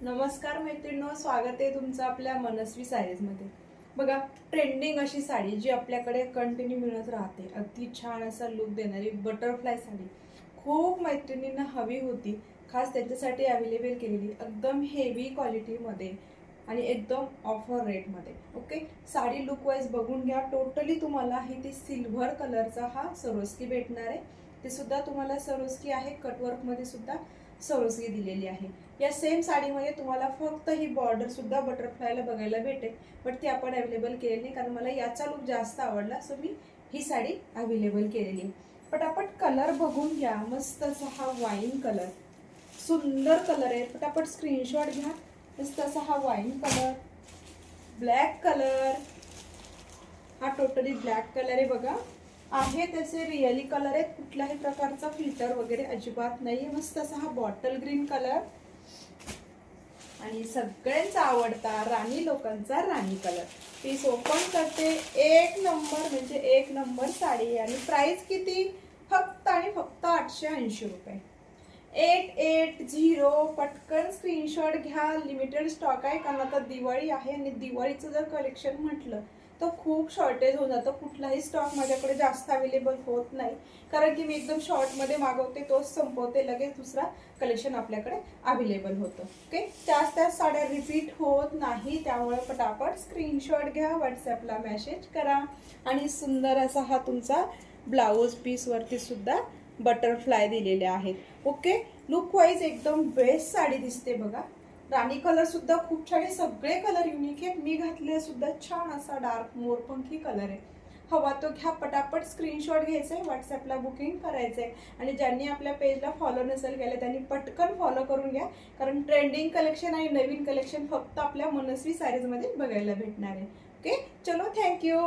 नमस्कार मैत्रिणींनो, स्वागत आहे तुमचं आपल्या मनस्वी साडीजमध्ये। बघा, ट्रेंडिंग अशी साडी जी आपल्याकडे कंटिन्यू मिळत राहते, अगदी छान असा लुक देणारी बटरफ्लाय साडी खूप मैत्रिणींना हवी होती। खास त्यांच्यासाठी अवेलेबल केलेली एकदम हेवी क्वालिटीमध्ये आणि एकदम ऑफर रेटमध्ये। ओके, साडी लुक वाईज बघून घ्या। टोटली तुम्हाला ही ती सिल्वर कलरचा हा सरोस्की भेटणार आहे। ते सुद्धा तुम्हाला सरोस्की आहे, कटवर्कमध्ये सुद्धा सरोस्की दिलेली आहे। या सेम साडीमध्ये तुम्हाला फक्त ही बॉर्डर सुद्धा बटरफ्लायला बघायला भेटेल, बट ती आपण अवेलेबल केलेली नाही कारण मला याचा लुक जास्त आवडला, सो मी ही साडी अवेलेबल केलेली आहे। पटापट कलर बघून घ्या, मस्त असा हा वाईन कलर, सुंदर कलर आहे। पटापट स्क्रीनशॉट घ्या। मस्त असा हा वाईन कलर, ब्लॅक कलर, हा टोटली ब्लॅक कलर आहे बघा। आहे त्याचे रिअली कलर आहेत, कुठल्याही प्रकारचा फिल्टर वगैरे अजिबात नाही। मस्त असा हा बॉटल ग्रीन कलर आणि सगळ्यांचा आवडता राणी लोकांचा राणी कलर। पीस ओपन करते, एक नंबर म्हणजे एक नंबर साडी। आणि प्राइस किती? फक्त आणि फक्त 880 रुपये। 880। पटकन स्क्रीनशॉट घ्या, लिमिटेड स्टॉक आहे कारण आता दिवाळी आहे आणि दिवाळीचं जर कलेक्शन म्हटलं तर खूप शॉर्टेज होऊन जातं। कुठलाही स्टॉक माझ्याकडे जास्त अवेलेबल होत नाही कारण की मी एकदम शॉर्टमध्ये मागवते, तोच संपवते, लगेच दुसरा कलेक्शन आपल्याकडे अवेलेबल होतं। ओके, त्याच साड्या रिपीट होत नाही, त्यामुळे पटापट स्क्रीनशॉट घ्या, व्हॉट्सॲपला मेसेज करा। आणि सुंदर असा हा तुमचा ब्लाऊज पीस वरती सुद्धा बटरफ्लाय दिलेले आहेत। ओके, लुक वाईज एकदम बेस्ट साडी दिसते बघा। राणी कलर सुद्धा खूप छान आहे, सगळे कलर युनिक आहेत। मी घातले सुद्धा छान असा डार्क मोरपंखी कलर आहे। हवा तो घ्या, पटापट स्क्रीनशॉट घ्यायचा आहे, व्हॉट्सॲपला बुकिंग करायचं आहे। आणि ज्यांनी आपल्या पेजला फॉलो नसेल केलं त्यांनी पटकन फॉलो करून घ्या कारण ट्रेंडिंग कलेक्शन आणि नवीन कलेक्शन फक्त आपल्या मनस्वी साडीजमध्ये बघायला भेटणार आहे। ओके, चलो, थँक्यू।